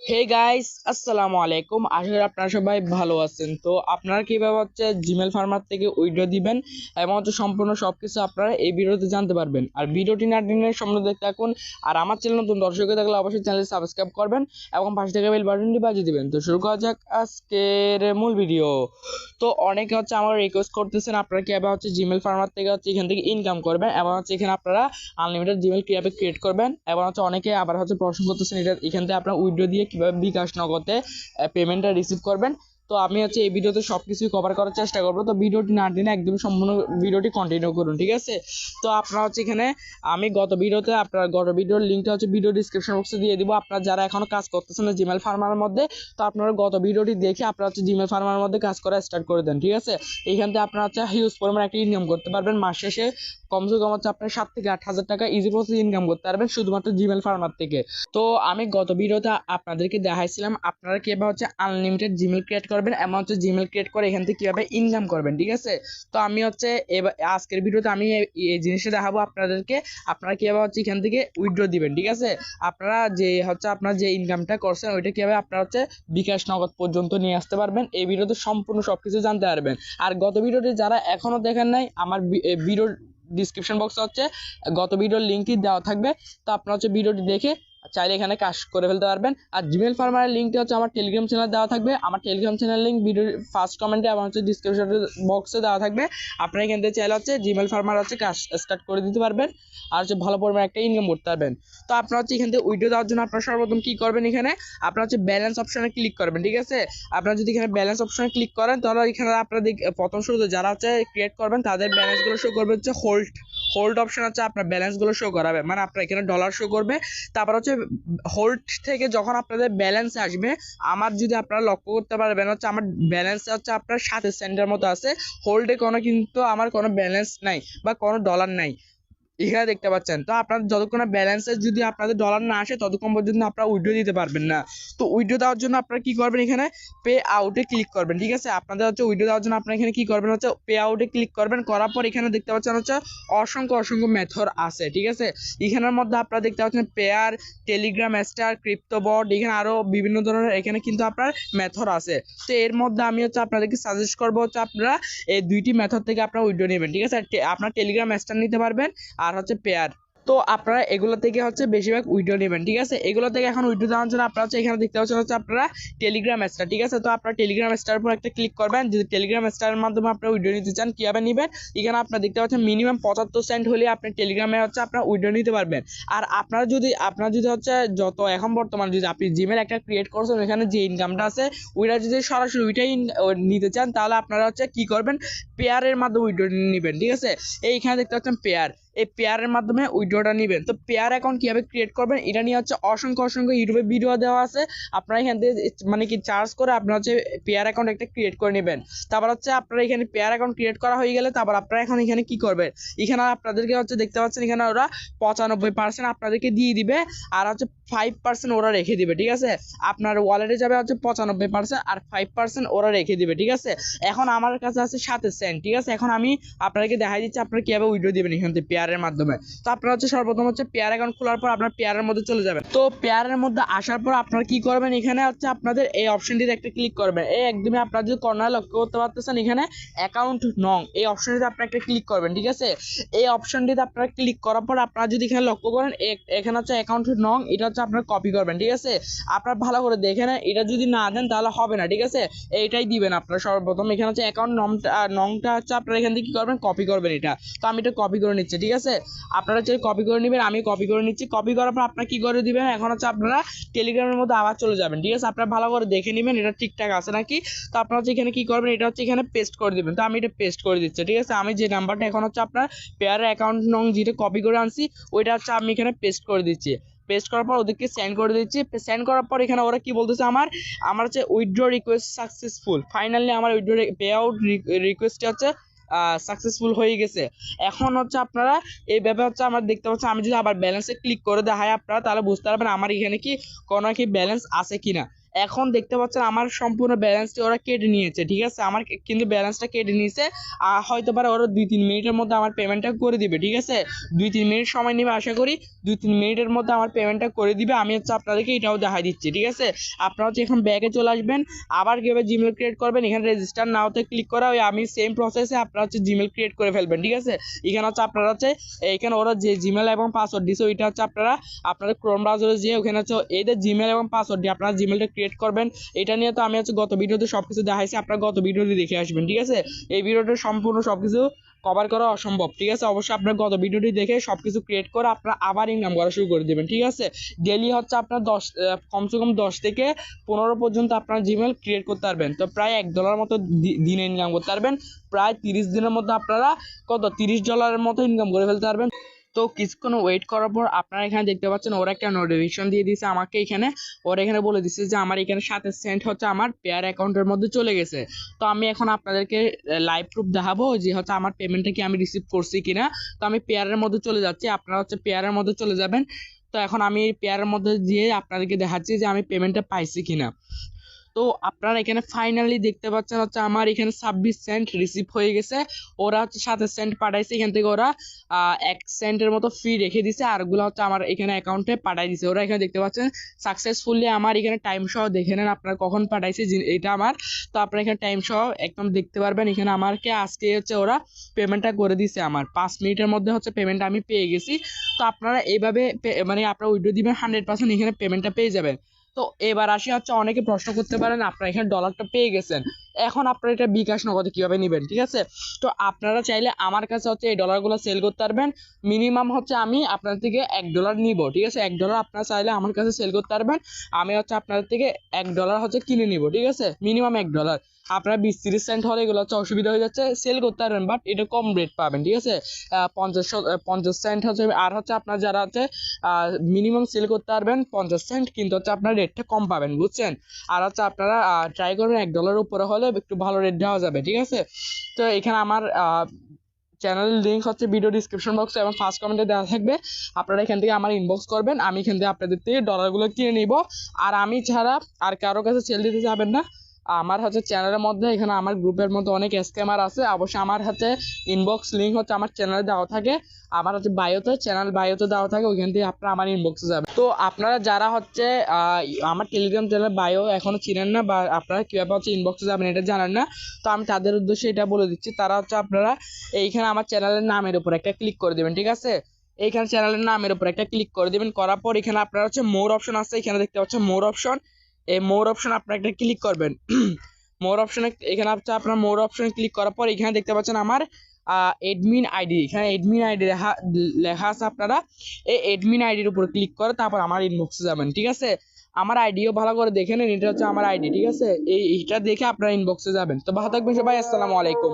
Hey guys, আসসালামু আলাইকুম। আশা করি আপনারা সবাই ভালো আছেন। তো আপনারা কিভাবে জিমেল ফার্মার থেকে উইথড্র দিবেন এবং সম্পূর্ণ সবকিছু আপনারা এই ভিডিওতে জানতে পারবেন। আর ভিডিওটি না টেনে সম্পূর্ণ দেখতে থাকুন। আর আমার চ্যানেল নতুন দর্শক হয়ে থাকলে অবশ্যই চ্যানেল সাবস্ক্রাইব করবেন এবং পাশে থাকা বেল বাটনটি বাজিয়ে দিবেন। তো শুরু করা যাক আজকের মূল ভিডিও। তো অনেকে আমার রিকোয়েস্ট করতেছেন আপনারা কিভাবে জিমেল ফার্মার থেকে এখান থেকে ইনকাম করবেন এবং এখানে আপনারা আনলিমিটেড জিমেল কিভাবে ক্রিয়েট করবেন এবং অনেকে আবার প্রশ্ন করতেছেন এটা এখান থেকে আপনারা উইথড্র দিয়ে কিভাবে বিকাশ নগদে পেমেন্টটা রিসিভ করবেন। তো আমি এই ভিডিওতে সবকিছুই কভার করার চেষ্টা করবো। তো ভিডিওটি না টেনে একদম সম্পূর্ণ ভিডিওটি কন্টিনিউ করুন, ঠিক আছে? তো আপনারা এখানে আমি গত ভিডিওর লিঙ্কটা ভিডিও ডিসক্রিপশন বক্সে দিয়ে দিব। আপনারা যারা এখনো কাজ করতেছেন না জিমেল ফার্মার মধ্যে, তো আপনারা গত ভিডিওটি দেখে আপনারা জিমেল ফার্মার মধ্যে কাজ করা স্টার্ট করে দেন, ঠিক আছে? এইখান থেকে আপনারা হিউজ পরিমাণ একটা ইনকাম করতে পারবেন। মাস শেষে কমসে কম আপনার 7 থেকে 8 হাজার টাকা ইজি প্রসেস ইনকাম করতে পারবেন শুধুমাত্র জিমেল ফার্মার থেকে। তো আমি গত ভিডিওতে আপনাদেরকে দেখাইছিলাম আপনারা কিভাবে আনলিমিটেড জিমেল ক্রিয়েট করবেন এবং জিমেল ক্রিয়েট করে এখান থেকে কিভাবে ইনকাম করবেন, ঠিক আছে? তো আমি আজকের ভিডিওতে আমি এই জিনিসটা দেখাবো আপনাদেরকে। আপনারা কিভাবে এখান থেকে উইথড্র দিবেন, ঠিক আছে? আপনারা আপনার যে ইনকামটা করছেন ওইটা কিভাবে আপনারা বিকাশ নগদ পর্যন্ত নিয়ে আসতে পারবেন, এই ভিডিওতে সম্পূর্ণ সবকিছু জানতে পারবেন। আর গত ভিডিওটি যারা এখনো দেখেন নাই, আমার ভিডিও ডিসক্রিপশন বক্সে গত ভিডিওর লিঙ্কটি দেওয়া থাকবে। তো আপনারা ভিডিওটি দেখে চাইলে এখানে কাজ করে ফেলতে পারবেন। আর জিমেল ফার্মারের লিঙ্কটি আমার টেলিগ্রাম চ্যানেল দেওয়া থাকবে। আমার টেলিগ্রাম চ্যানেল লিঙ্ক ভিডিওর ফার্স্ট কমেন্টে এবং ডিসক্রিপশন বক্সে দেওয়া থাকবে। আপনারা এখান থেকে চাইলে জিমেল ফার্মার কাজ স্টার্ট করে দিতে পারবেন আর ভালো পরিমাণে একটা ইনকাম করতে পারবেন। তো আপনারা এখান থেকে উইডিও দেওয়ার জন্য আপনারা সর্বপ্রথম কি করবেন, এখানে আপনারা ব্যালেন্স অপশনে ক্লিক করবেন, ঠিক আছে? আপনারা যদি এখানে ব্যালেন্স অপশনে ক্লিক করেন তাহলে এখানে আপনারা প্রথম শুরুতে যারা ক্রিয়েট করবেন তাদের ব্যালেন্সগুলো শো করবে হোল্ড অপশন আপনার ব্যালেন্সগুলো শো করাবে, মানে আপনার এখানে ডলার শো করবে। তারপর হোল্ড থেকে যখন আপনাদের ব্যালেন্স আসবে, আমার যদি আপনারা লক্ষ্য করতে পারবেন আমার ব্যালেন্স আপনার 7 সেন্টের মতো আছে। হোল্ডে কিন্তু আমার কোনো ব্যালেন্স নাই বা কোনো ডলার নাই, এখানে দেখতে পাচ্ছেন। তো আপনাদের যতক্ষণ ব্যালেন্সে যদি আপনাদের ডলার না আসে ততক্ষণ পর্যন্ত আপনারা উইথড্র দিতে পারবেন না। তো উইথড্র দেওয়ার জন্য আপনারা কি করবেন, এখানে পে আউটে ক্লিক করবেন, ঠিক আছে? আপনাদের উইথড্র দেওয়ার জন্য আপনারা এখানে কি করবেন পে আউটে ক্লিক করবেন। করার পর এখানে দেখতে পাচ্ছেন অসংখ্য মেথড আছে, ঠিক আছে? এখানের মধ্যে আপনারা দেখতে পাচ্ছেন পেয়ার, টেলিগ্রাম স্টার, ক্রিপ্টোবট, এখানে আরো বিভিন্ন ধরনের এখানে কিন্তু আপনার মেথড আছে। তো এর মধ্যে আমি আপনাদেরকে সাজেস্ট করবো আপনারা এই দুইটি মেথড থেকে আপনারা উইথড্র নেবেন, ঠিক আছে? আপনার টেলিগ্রাম স্টার নিতে পারবেন আর পেয়ার। তো আপনারা এগুলো থেকে বেশিরভাগ উইথড্র নেবেন, ঠিক আছে? এগুলো থেকে এখন উইথড্র দেওয়ার জন্য আপনারা এখানে দেখতে পাচ্ছেন আপনারা টেলিগ্রাম স্টার, ঠিক আছে? তো আপনারা টেলিগ্রাম স্টার উপর একটা ক্লিক করবেন। যদি টেলিগ্রাম স্টারের মাধ্যমে আপনারা উইথড্র নিতে চান কিভাবে নেবেন, এখানে আপনারা দেখতে পাচ্ছেন মিনিমাম 75 সেন্ট হলে আপনি টেলিগ্রামে আপনারা উইথড্র নিতে পারবেন। আর আপনারা যদি যত এখন বর্তমানে যদি আপনি জিমেল একটা ক্রিয়েট করছেন এখানে যে ইনকামটা আছে ওইটা যদি সরাসরি ওইটাই নিতে চান তাহলে আপনারা কি করবেন, পেয়ারের মাধ্যমে উইথড্র নেবেন, ঠিক আছে? এইখানে দেখতে পাচ্ছেন পেয়ার, এই পেয়ারের মাধ্যমে উইথড্রটা নেবেন। তো পেয়ার অ্যাকাউন্ট কিভাবে ক্রিয়েট করবেন এটা নিয়ে অসংখ্য ইউটিউবে ভিডিও দেওয়া আছে। আপনারা এখান থেকে মানে কি চার্জ করে আপনারা পেয়ার অ্যাকাউন্ট একটা ক্রিয়েট করে নেবেন। তারপর আপনারা এখানে পেয়ার অ্যাকাউন্ট ক্রিয়েট করা হয়ে গেলে তারপর আপনারা এখন এখানে কি করবেন, এখানে আপনাদেরকে দেখতে পাচ্ছেন এখানে ওরা 95% আপনাদেরকে দিয়ে দিবে আর 5% ওরা রেখে দিবে, ঠিক আছে? আপনার ওয়ালেটে যাবে 95% আর 5% ওরা রেখে দিবে, ঠিক আছে? এখন আমার কাছে আছে 7 সেন্ট, ঠিক আছে? এখন আমি আপনাদেরকে দেখাই দিচ্ছি আপনারা কিভাবে উইথড্র দিবেন এখান থেকে পেয়ারের মাধ্যমে। তো আপনারা সর্বপ্রথম পেয়ার অ্যাকাউন্ট খোলার পর আপনার পেয়ারের মধ্যে চলে যাবেন। তো পেয়ারের মধ্যে আসার পর আপনারা কি করবেন, এখানে আপনাদের এই অপশনটিতে একটা ক্লিক করবেন। এই একদমই আপনারা যদি কর্নারে লক্ষ্য করতে পারতেছেন এখানে অ্যাকাউন্ট নং, এই অপশনটিতে আপনারা একটা ক্লিক করবেন, ঠিক আছে? এই অপশনটিতে আপনারা ক্লিক করার পর আপনারা যদি এখানে লক্ষ্য করেন এখানে অ্যাকাউন্ট নং, এটা আপনারা কপি করবেন, ঠিক আছে? আপনারা ভালো করে দেখে নেন, এটা যদি না দেন তাহলে হবে না, ঠিক আছে? এইটাই দিবেন আপনারা সর্বপ্রথম। এখানে অ্যাকাউন্ট নংটা আপনারা এখান থেকে কি করবেন, কপি করবেন এটা। তো আমি এটা কপি করে নিচ্ছি, ঠিক আছে? আপনারা কপি করে নেবেন, আমি কপি করে নিচ্ছি। কপি করার পর আপনারা কি করে দিবেন, এখন আপনারা টেলিগ্রামের মধ্যে আবার চলে যাবেন, ঠিক আছে? আপনারা ভালো করে দেখে নেবেন এটা ঠিকঠাক আছে নাকি। তো আপনারা এখানে কি করবেন, এটা এখানে পেস্ট করে দিবেন। তো আমি এটা পেস্ট করে দিচ্ছি, ঠিক আছে? আমি যে নাম্বারটা এখন আপনার পেয়ারের অ্যাকাউন্ট নং যেটা কপি করে আনছি ওইটা আমি এখানে পেস্ট করে দিচ্ছি। পেস্ট করার পর ওদেরকে সেন্ড করে দিচ্ছি। সেন্ড করার পর এখানে ওরা কি বলতেছে, আমার উইথড্র রিকোয়েস্ট সাকসেসফুল, ফাইনালি আমার উইথড্র পে আউট রিকোয়েস্টটা সাকসেসফুল হয়ে গেছে। এখন আপনারা এইভাবে আমরা দেখতে পাচ্ছি, আমি যদি আবার ব্যালেন্সে ক্লিক করে দেখাই আপনারা তাহলে বুঝতে পারবেন আমার এখানে কি কোনো কি ব্যালেন্স আছে কিনা। এখন দেখতে পাচ্ছেন আমার সম্পূর্ণ ব্যালেন্সটি ওরা কেটে নিয়েছে, ঠিক আছে, আমার কিন্তু ব্যালেন্সটা কেটে নিয়েছে। হয়তো পারে ওরা 2-3 মিনিটের মধ্যে আমার পেমেন্টটা করে দিবে, ঠিক আছে, 2-3 মিনিট সময় নেবে আশা করি, 2-3 মিনিটের মধ্যে আমার পেমেন্টটা করে দিবে। আমি হচ্ছে আপনাদেরকে এটাও দেখাই দিচ্ছি, ঠিক আছে। আপনারা হচ্ছে এখন ব্যাগে চলে আসবেন, আবার কীভাবে জিমেল ক্রিয়েট করবেন, এখানে রেজিস্টার নাওতে ক্লিক করা, ওই আমি সেম প্রসেসে আপনারা হচ্ছে জিমেল ক্রিয়েট করে ফেলবেন, ঠিক আছে। এখানে হচ্ছে আপনারা হচ্ছে এইখানে ওরা যে জিমেল এবং পাসওয়ার্ড দিছে ওইটা হচ্ছে আপনারা আপনাদের ক্রোম ব্রাউজারে যেয়ে ওখানে হচ্ছে এদের জিমেল এবং পাসওয়ার্ড দিয়ে আপনারা জিমেলটা ক্রিয়েট করবেন। এটা নিয়ে তো আমি হচ্ছে গত ভিডিওতে সবকিছু দেখাইছি, আপনারা গত ভিডিওটি দেখে আসবেন, ঠিক আছে। এই ভিডিওটা সম্পূর্ণ সবকিছু কভার করা অসম্ভব, ঠিক আছে। অবশ্যই আপনার গত ভিডিওটি দেখে সবকিছু ক্রিয়েট করে আপনারা আবার ইনকাম করা শুরু করে দেবেন, ঠিক আছে। ডেইলি হচ্ছে আপনার কমসে কম 10 থেকে 15 পর্যন্ত আপনার জিমেল ক্রিয়েট করতে পারবেন। তো প্রায় $1 মতো দিনে ইনকাম করতে পারবেন। প্রায় 30 দিনের মধ্যে আপনারা কত $30 মতো ইনকাম করে ফেলতে পারবেন। তো কিছুক্ষণ ওয়েট করার পর আপনারা এখানে দেখতে পাচ্ছেন ওরা একটা নোটিফিকেশন দিয়ে দিয়েছে আমাকে, এখানে ওরা এখানে বলে দিচ্ছে যে আমার এখানে 7 সেন্ট হচ্ছে আমার পেয়ার অ্যাকাউন্টের মধ্যে চলে গেছে। তো আমি এখন আপনাদেরকে লাইভ প্রুফ দেখাবো যে হচ্ছে আমার পেমেন্টটা কি আমি রিসিভ করছি কিনা। তো আমি পেয়ারের মধ্যে চলে যাচ্ছি, আপনারা হচ্ছে পেয়ারের মধ্যে চলে যাবেন। তো এখন আমি পেয়ারের মধ্যে দিয়ে আপনাদেরকে দেখাচ্ছি যে আমি পেমেন্টটা পাইছি কিনা। তো আপনারা এখানে ফাইনালি দেখতে পাচ্ছেন হচ্ছে আমার এখানে 26 সেন্ট রিসিভ হয়ে গেছে। ওরা হচ্ছে 7 সেন্ট পাঠাইছে, এখান থেকে ওরা 1 সেন্টের মতো ফি রেখে দিছে, আর ওগুলো হচ্ছে আমার এখানে অ্যাকাউন্টে পাঠাই দিছে। ওরা এখানে দেখতে পাচ্ছেন সাকসেসফুলি আমার এখানে টাইম সহ দেখে নেন আপনারা কখন পাঠাইছে এটা আমার। তো আপনারা এখানে টাইম সহ একদম দেখতে পারবেন। এখানে আমাকে আজকে হচ্ছে ওরা পেমেন্টটা করে দিছে, আমার 5 মিনিটের মধ্যে হচ্ছে পেমেন্টটা আমি পেয়ে গেছি। তো আপনারা এইভাবে মানে আপনারা উইথড্র দিবেন 100% এখানে পেমেন্টটা পেয়ে যাবেন। তো এবার আসি হচ্ছে অনেকে প্রশ্ন করতে পারেন আপনারা এখানে ডলারটা পেয়ে গেছেন, এখন আপনারা এটা বিকাশ নগদে কিভাবে নেবেন, ঠিক আছে। তো আপনারা চাইলে আমার কাছে হচ্ছে এই ডলারগুলো সেল করতে পারবেন। মিনিমাম হচ্ছে আমি আপনার থেকে $1 নিব, ঠিক আছে। $1 আপনারা চাইলে আমার কাছে সেল করতে পারবেন, আমি হচ্ছে আপনাদের থেকে $1 হচ্ছে কিনে নিব, ঠিক আছে, মিনিমাম $1। আপনার 20-30 সেন্ট হলে এগুলো হচ্ছে অসুবিধা হয়ে যাচ্ছে, সেল করতে পারবেন বাট এটা কম রেট পাবেন, ঠিক আছে। 50 সেন্ট হচ্ছে, আর হচ্ছে আপনার যারা হচ্ছে মিনিমাম সেল করতে পারবেন 50 সেন্ট, কিন্তু হচ্ছে আপনার রেটটা কম পাবেন, বুঝছেন। আর হচ্ছে আপনারা ট্রাই করবেন $1 উপরে হলে একটু ভালো রেট দেওয়া যাবে, ঠিক আছে। তো এখানে আমার চ্যানেলের লিঙ্ক হচ্ছে ভিডিও ডিসক্রিপশন বক্সে এবং ফার্স্ট কমেন্টে দেওয়া থাকবে। আপনারা এখান থেকে আমার ইনবক্স করবেন, আমি এখান থেকে আপনাদের থেকে ডলারগুলো কিনে নিব। আর আমি ছাড়া আর কারো কাছে সেল দিতে যাবেন না। আমার হচ্ছে চ্যানেলের মধ্যে এখানে আমার গ্রুপের মধ্যে অনেক স্ক্যামার আছে, অবশ্যই আমার হচ্ছে ইনবক্স লিঙ্ক হচ্ছে আমার চ্যানেলে দেওয়া থাকে, আমার হচ্ছে বায়োতে চ্যানেল বায়োতে দেওয়া থাকে, ওইখান থেকে আপনারা আমার ইনবক্সে যাবেন। তো আপনারা যারা হচ্ছে আমার টেলিগ্রাম চ্যানেল বায়ো এখনো চিনেন না বা আপনারা কীভাবে হচ্ছে ইনবক্সে যাবেন এটা জানেন না, তো আমি তাদের উদ্দেশ্যে এটা বলে দিচ্ছি। তারা হচ্ছে আপনারা এইখানে আমার চ্যানেলের নামের উপর একটা ক্লিক করে দেবেন, ঠিক আছে। এইখানে চ্যানেলের নামের উপর একটা ক্লিক করে দেবেন, করার পর এখানে আপনারা হচ্ছে মোর অপশন আছে, এখানে দেখতে পাচ্ছেন মোর অপশন, এই মোর অপশন আপনারা একটা ক্লিক করবেন। মোর অপশনে এখানে হচ্ছে আপনার মোর অপশনে ক্লিক করার পর এখানে দেখতে পাচ্ছেন আমার এডমিন আইডি, এখানে এডমিন আইডি লেখা আছে, আপনারা এই এডমিন আইডির উপর ক্লিক করে তারপর আমার ইনবক্সে যাবেন, ঠিক আছে। আমার আইডিও ভালো করে দেখে নেন, এটা হচ্ছে আমার আইডি, ঠিক আছে। এইটা দেখে আপনারা ইনবক্সে যাবেন। তো ভালো থাকবেন সবাই, আসসালামু আলাইকুম।